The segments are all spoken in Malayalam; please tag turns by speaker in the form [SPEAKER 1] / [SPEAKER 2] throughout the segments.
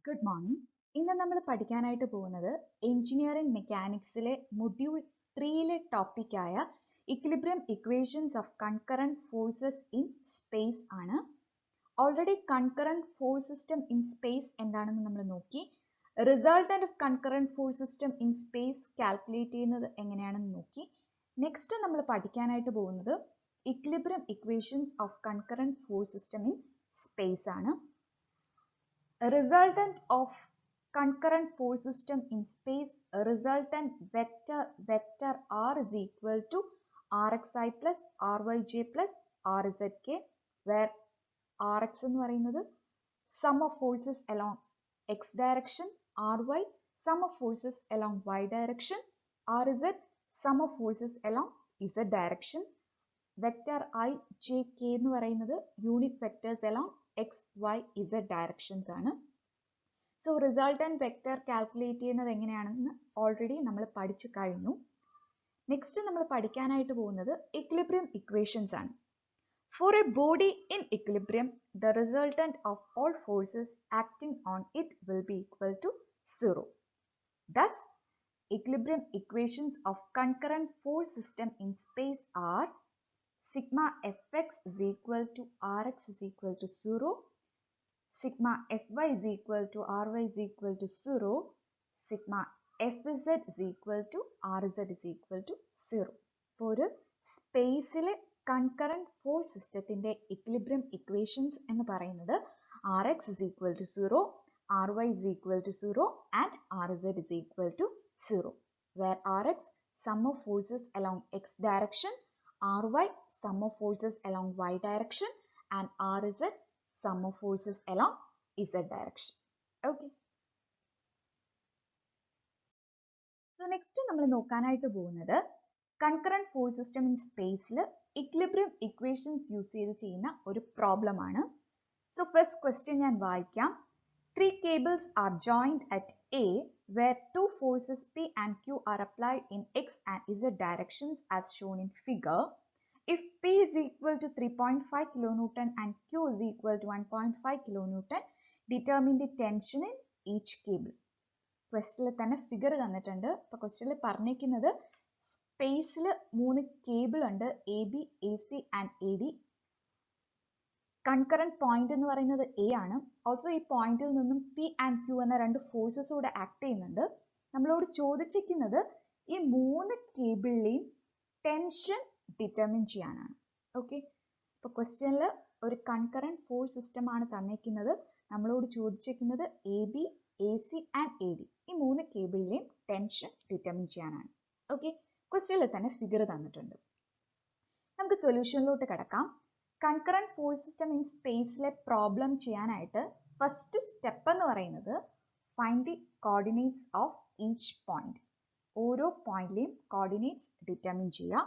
[SPEAKER 1] Good morning. ഇന്ന് നമ്മൾ പഠിക്കാനായിട്ട് പോകുന്നത് എഞ്ചിനീയറിംഗ് മെക്കാനിക്സിലെ മൊഡ്യൂൾ 3ലെ ടോപ്പിക്കായ equilibrium equations of concurrent forces in space ആണ്. Already concurrent force system in space എന്താണെന്ന് നമ്മൾ നോക്കി. Resultant of concurrent force system in space calculate ചെയ്യുന്നത് എങ്ങനെയാണെന്ന് നോക്കി. നെക്സ്റ്റ് നമ്മൾ പഠിക്കാനായിട്ട് പോകുന്നത് equilibrium equations of concurrent force system in space ആണ്. Resultant of concurrent force system in space, resultant vector R is equal to Rxi plus Ryj plus Rzk, where Rx എന്ന് പറയുന്നത് sum of forces along x direction, Ry sum of forces along y direction, Rz sum of forces along z direction. Vector I, J, K എന്ന് പറയുന്നത് unit vectors along x, y, z directions ആണ്. സോ റിസൾട്ടന്റ് വെക്ടർ കാൽക്കുലേറ്റ് ചെയ്യുന്നത് എങ്ങനെയാണെന്ന് ഓൾറെഡി നമ്മൾ പഠിച്ചു കഴിഞ്ഞു. നെക്സ്റ്റ് നമ്മൾ പഠിക്കാനായിട്ട് പോകുന്നത് ഇക്വിലിബ്രിയം ഇക്വേഷൻസ് ആണ്. For a body in equilibrium the resultant of all forces acting on it will be equal to 0. Thus, equilibrium equations of concurrent force system in space are sigma fx is equal to rx is equal to 0, sigma fy is equal to ry is equal to 0, sigma fz is equal to rz is equal to 0. ഇപ്പോൾ ഒരു സ്പേസിലെ കൺകറന്റ് ഫോഴ്സ് സിസ്റ്റത്തിന്റെ ഇക്വിലിബ്രിയം ഇക്വേഷൻസ് എന്ന് പറയുന്നത് rx is equal to 0, ry is equal to 0 and rz is equal to 0, where rx sum of forces along x direction, ry sum of forces along y direction and rz sum of forces along z direction. Okay. So next നമ്മൾ നോക്കാനായിട്ട് പോകുന്നത് കൺകറന്റ് ഫോഴ്സ് സിസ്റ്റം ഇൻ സ്പേസിൽ ഇക്വിലിബ്രിയം ഇക്വേഷൻസ് യൂസ് ചെയ്ത് ചെയ്യുന്ന ഒരു പ്രോബ്ലം ആണ്. സോ ഫസ്റ്റ് ക്വസ്റ്റ്യൻ ഞാൻ വായിക്കാം. 3 cables are joined at A where 2 forces P and Q are applied in x and z directions as shown in figure. If P is equal to 3.5 kilonewton and Q is equal to 1.5 kilonewton, determine the tension in each cable. ക്വസ്റ്റിൽ തന്നെ ഫിഗർ തന്നിട്ടുണ്ട്. അപ്പോൾ ക്വസ്റ്റിൽ പറഞ്ഞിരിക്കുന്നത് സ്പേസിൽ 3 കേബിൾ ഉണ്ട്, A B, A C and A D. Concurrent point എന്ന് പറയുന്നത് എ ആണ്. ഓൾസോ ഈ പോയിന്റിൽ നിന്നും പി ആൻഡ് ക്യൂ എന്ന 2 ഫോഴ്സസ് കൂടെ ആക്ട് ചെയ്യുന്നുണ്ട്. നമ്മളോട് ചോദിച്ചിരിക്കുന്നത് ഈ 3 കേബിളിലെയും ടെൻഷൻ ഡിറ്റർമിൻ ചെയ്യാനാണ്. ഓക്കെ, അപ്പോൾ ക്വസ്റ്റ്യനിൽ ഒരു കൺകറന്റ് ഫോഴ്സ് സിസ്റ്റം ആണ് തന്നിരിക്കുന്നത്. നമ്മളോട് ചോദിച്ചിരിക്കുന്നത് A B, A C and A D ഈ 3 കേബിളിലെയും ടെൻഷൻ ഡിറ്റർമിൻ ചെയ്യാനാണ്. ഓക്കെ, ക്വസ്റ്റ്യനിൽ തന്നെ ഫിഗർ തന്നിട്ടുണ്ട്. നമുക്ക് സൊല്യൂഷനിലോട്ട് കിടക്കാം. കൺകറന്റ് ഫോഴ്സ് സിസ്റ്റം ഇൻ സ്പേസിലെ പ്രോബ്ലം ചെയ്യാനായിട്ട് ഫസ്റ്റ് സ്റ്റെപ്പ് എന്ന് പറയുന്നത് find the coordinates of each point. ഓരോ പോയിന്റിലെയും കോർഡിനേറ്റ്സ് ഡിറ്റർമിൻ ചെയ്യുക.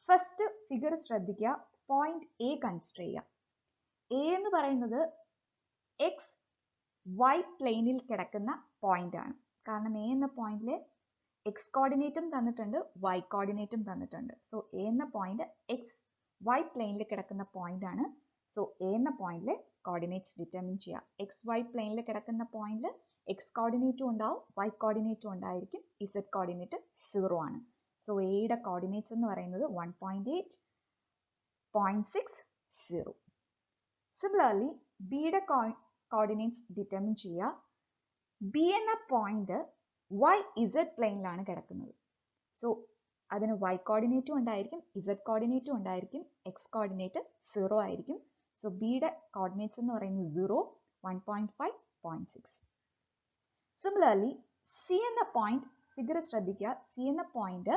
[SPEAKER 1] ഫസ്റ്റ് ഫിഗർ ശ്രദ്ധിക്കുക. പോയിന്റ് എ കൺസിഡർ ചെയ്യുക. എ എന്ന് പറയുന്നത് എക്സ് വൈ പ്ലെയിനിൽ കിടക്കുന്ന പോയിന്റ് ആണ്. കാരണം എ എന്ന പോയിന്റിൽ എക്സ് കോർഡിനേറ്റും തന്നിട്ടുണ്ട്, വൈ കോർഡിനേറ്റും തന്നിട്ടുണ്ട്. സോ എ എന്ന പോയിന്റ് എക്സ് വൈ പ്ലെയിനിൽ കിടക്കുന്ന പോയിന്റ് ആണ്. സോ എ എന്ന പോയിന്റിലെ കോർഡിനേറ്റ്സ് ഡിറ്റർമിൻ ചെയ്യുക. എക്സ് വൈ പ്ലെയിനിൽ കിടക്കുന്ന പോയിന്റിൽ എക്സ് കോർഡിനേറ്റും ഉണ്ടാവും, വൈ കോർഡിനേറ്റും ഉണ്ടായിരിക്കും, ഇസഡ് കോർഡിനേറ്റ് 0 ആണ്. സോ എയുടെ കോർഡിനേറ്റ്സ് എന്ന് പറയുന്നത് 1.8, 0.60. സിമിലർലി ബിയുടെ കോർഡിനേറ്റ്സ് ഡിറ്റർമിൻ ചെയ്യുക. ബി എന്ന പോയിന്റ് വൈ ഇസഡ് പ്ലെയിനിലാണ് കിടക്കുന്നത്. സോ അതിന് വൈ കോർഡിനേറ്റും ഉണ്ടായിരിക്കും, ഇസഡ് കോർഡിനേറ്റും ഉണ്ടായിരിക്കും, എക്സ് കോർഡിനേറ്റ് 0 ആയിരിക്കും. സോ ബിയുടെ കോർഡിനേറ്റ്സ് എന്ന് പറയുന്നത് 0, 1.5, 0.6. സിമിലർലി സി എന്ന പോയിന്റ് ഫിഗർ ശ്രദ്ധിക്കുക. സി എന്ന point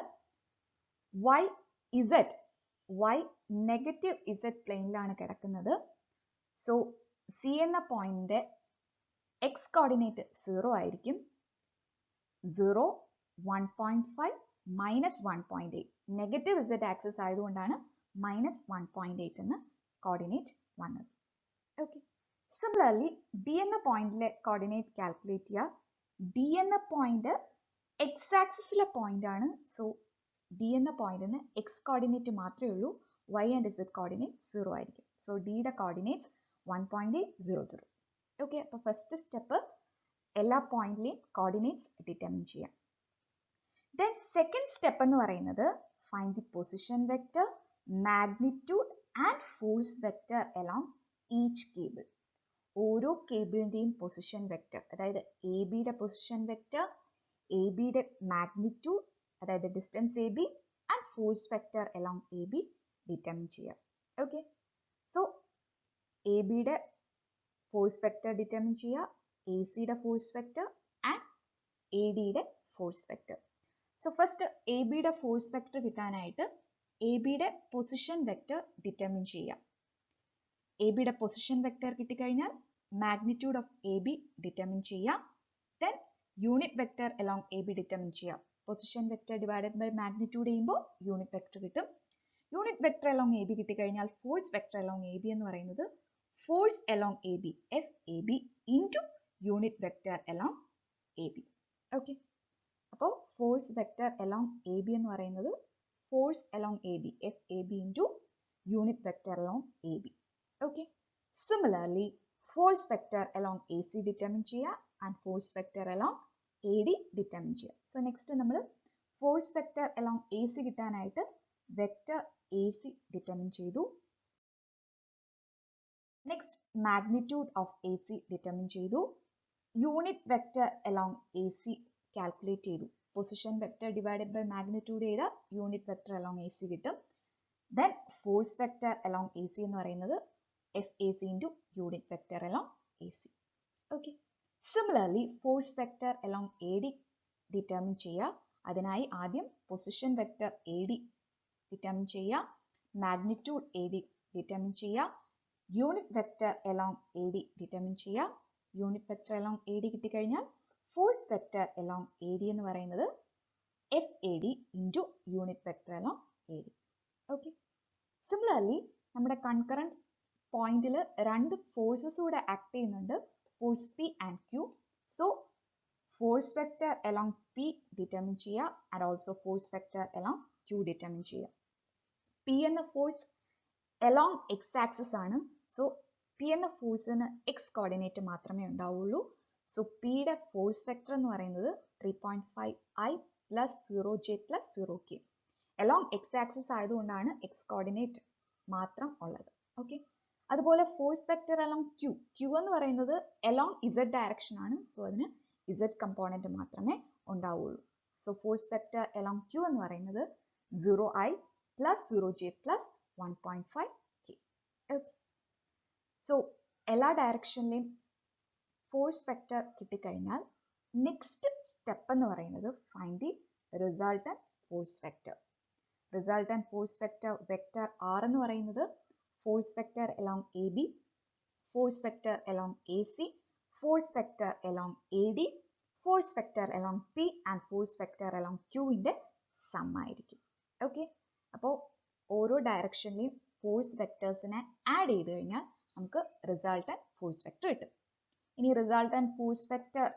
[SPEAKER 1] Y Z, Y negative Z പ്ലെയിനിലാണ് കിടക്കുന്നത്. സോ സി എന്ന പോയിന്റിന്റെ എക്സ് കോർഡിനേറ്റ് 0 ആയിരിക്കും. 0, 1.5, -1.8. നെഗറ്റീവ് ഇസഡ് ആക്സിസ് ആയതുകൊണ്ടാണ് -1.8 എന്ന് കോർഡിനേറ്റ് വന്നത്. ഓക്കെ, സിമിലർലി ഡി എന്ന പോയിന്റിലെ കോർഡിനേറ്റ് കാൽക്കുലേറ്റ് ചെയ്യുക. ഡി എന്ന പോയിന്റ് എക്സ് ആക്സിസിലെ പോയിന്റ് ആണ്. സോ ഡി എന്ന പോയിന്റിന് എക്സ് കോർഡിനേറ്റ് മാത്രമേ ഉള്ളൂ, വൈ ആൻഡ് ഇസഡ് കോർഡിനേറ്റ് 0 ആയിരിക്കും. സോ ഡിയുടെ കോർഡിനേറ്റ്സ് 1.800. ഓക്കെ, അപ്പോൾ ഫസ്റ്റ് സ്റ്റെപ്പ് എല്ലാ പോയിന്റിലെയും കോർഡിനേറ്റ്സ് ഡിറ്റർമിൻ ചെയ്യാം. Then second step എന്ന് പറയുന്നത് find the position vector, magnitude and force vector along each cable. ഓരോ കേബിളിന്റെയും പൊസിഷൻ വെക്റ്റർ, അതായത് എ ബിയുടെ പൊസിഷൻ വെക്റ്റർ, എ ബിയുടെ മാഗ്നിറ്റ്യൂഡ് അതായത് distance A B and force vector along A B determine ചെയ്യാം. ഓക്കെ, സോ എ ബിയുടെ ഫോഴ്സ് വെക്റ്റർ ഡിറ്റർമിൻ ചെയ്യുക, എ സിയുടെ ഫോഴ്സ് വെക്റ്റർ ആൻഡ് എ ഡിയുടെ force vector. So first A ബിയുടെ ഫോഴ്സ് വെക്റ്റർ കിട്ടാനായിട്ട് എ ബിയുടെ പൊസിഷൻ വെക്റ്റർ ഡിറ്റർമിൻ ചെയ്യാം. എ ബിയുടെ പൊസിഷൻ വെക്റ്റർ കിട്ടിക്കഴിഞ്ഞാൽ magnitude of A B determine ചെയ്യാം. Then unit vector along A B determine ചെയ്യാം. Position vector divided by magnitude ചെയ്യുമ്പോൾ യൂണിറ്റ് വെക്റ്റർ കിട്ടും. Unit vector along A B കിട്ടിക്കഴിഞ്ഞാൽ force vector along A B എന്ന് പറയുന്നത് force along A B F A B into unit vector along A B. Okay, അപ്പോൾ force vector along A B എന്ന് പറയുന്നത് force along A B F A B into unit vector along A B. Okay, similarly force vector along AC determine ചെയ്യുക and force vector along AD determine ചെയ്യുക. So next നമ്മൾ force vector along AC കിട്ടാനായിട്ട് vector AC determine ചെയ്തു. Next magnitude of AC determine ചെയ്തു. Unit vector along AC calculate ചെയ്തു. Position vector divided by magnitude ചെയ്ത unit vector along AC കിട്ടും. Then force vector along AC എന്ന് പറയുന്നത് FAC into unit vector along AC. Okay. Similarly, force vector along AD determine ചെയ്യുക. അതിനായി ആദ്യം പൊസിഷൻ വെക്റ്റർ AD determine ചെയ്യുക, മാഗ്നിറ്റ്യൂഡ് AD determine ചെയ്യുക, unit vector along AD determine ചെയ്യുക. യൂണിറ്റ് വെക്റ്റർ along AD കിട്ടിക്കഴിഞ്ഞാൽ ഫോഴ്സ് വെക്റ്റർ along AD എന്ന് പറയുന്നത് FAD into unit vector along AD. Okay. Similarly, നമ്മുടെ കൺകറന്റ് പോയിന്റിൽ രണ്ട് ഫോഴ്സസ് കൂടെ ആക്ട് ചെയ്യുന്നുണ്ട്, force P and Q. So force vector along P determine ചെയ്യുക and also force vector along Q determine ചെയ്യുക. പി എന്ന ഫോഴ്സ് അലോങ് എക്സ് ആക്സിസ് ആണ്. സോ പി എന്ന ഫോഴ്സിന് എക്സ് കോർഡിനേറ്റ് മാത്രമേ ഉണ്ടാവുള്ളൂ. സോ പിയുടെ ഫോഴ്സ് വെക്റ്റർ എന്ന് പറയുന്നത് 3.5 I plus 0J plus 0K. Along x axis ആയതുകൊണ്ടാണ് എക്സ് കോർഡിനേറ്റ് മാത്രം ഉള്ളത്. ഓക്കെ, അതുപോലെ force vector along Q, Q എന്ന് പറയുന്നത് അലോങ് ഇസഡ് ഡയറക്ഷൻ ആണ്. സോ അതിന് ഇസഡ് കമ്പോണന്റ് മാത്രമേ ഉണ്ടാവുള്ളൂ. So force vector along Q എന്ന് പറയുന്നത് 0I plus 0J plus 1.5K. Okay, so എല്ലാ ഡയറക്ഷനിലെയും ഫോഴ്സ് വെക്റ്റർ കിട്ടിക്കഴിഞ്ഞാൽ നെക്സ്റ്റ് സ്റ്റെപ്പ് എന്ന് പറയുന്നത് find the resultant force vector. Resultant force vector vector R എന്ന് പറയുന്നത് force vector along AB, force vector along AC, force vector along AD, force vector along P and force vector along Q ന്റെ സം ആയിരിക്കും. ഓക്കെ, അപ്പോൾ ഓരോ ഡയറക്ഷനിലെയും ഫോഴ്സ് വെക്ടേഴ്സിനെ ആഡ് ചെയ്ത് കഴിഞ്ഞാൽ നമുക്ക് റിസൾട്ടന്റ് ഫോഴ്സ് വെക്ടർ കിട്ടും. ഇനി റിസൾട്ടന്റ് ഫോഴ്സ് വെക്ടർ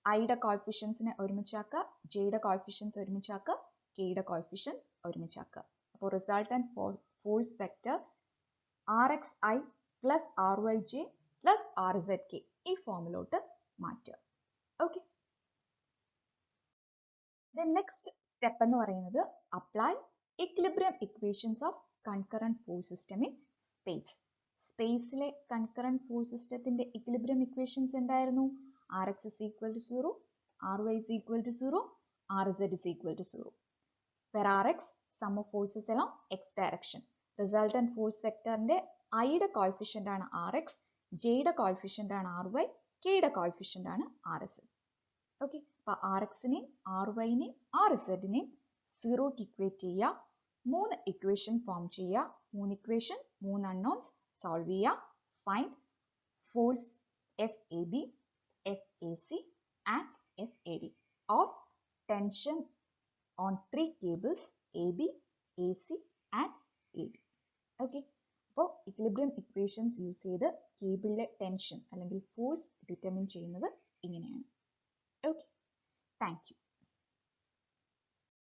[SPEAKER 1] ഐയുടെ കോഎഫിഷ്യൻസിനെ ഒരുമിച്ചാക്കുക, ജെയുടെ കോഎഫിഷ്യൻസ് ഒരുമിച്ചാക്കുക, കെയുടെ കോഎഫിഷ്യൻസ് ഒരുമിച്ചാക്കുക. അപ്പോൾ resultant force vector RXI plus RYJ plus RZK ഈ ഫോമിലോട്ട് മാറ്റുക. ഓക്കെ, നെക്സ്റ്റ് സ്റ്റെപ്പ് എന്ന് പറയുന്നത് apply equilibrium equations of concurrent force system in space. സ്പേസിലെ കൺകറന്റ് ഫോഴ്സ് സിസ്റ്റത്തിന്റെ ഇക്വിലിബ്രിയം ഇക്വേഷൻസ് എന്തായിരുന്നു? Rx is equal to 0, Ry is equal to 0, Rz is equal to 0. Where Rx sum of forces along x direction. Resultant force vectorന്റെ ഐയുടെ കോഎഫിഷ്യന്റ് ആണ് Rx, ജെയുടെ കോഎഫിഷ്യന്റ് ആണ് Ry, കെയുടെ കോഎഫിഷ്യന്റ് ആണ് Rz. ഓക്കെ, അപ്പോൾ Rxനെയും Ryനെയും Rzനെയും 0ക്ക് ഇക്വേറ്റ് ചെയ്യുക, 3 ഇക്വേഷൻ ഫോം ചെയ്യുക, 3 ഇക്വേഷൻ 3 അൺനോൺസ് സോൾവ് ചെയ്യുക, find force FAB, FAC and FAD or tension on 3 cables AB, AC and AD. Okay, അപ്പോൾ ഇക്വിലിബ്രിയം ഇക്വേഷൻസ് യൂസ് ചെയ്ത് കേബിളിലെ ടെൻഷൻ അല്ലെങ്കിൽ ഫോഴ്സ് ഡിറ്റർമിൻ ചെയ്യുന്നത് ഇങ്ങനെയാണ്. Okay, thank you.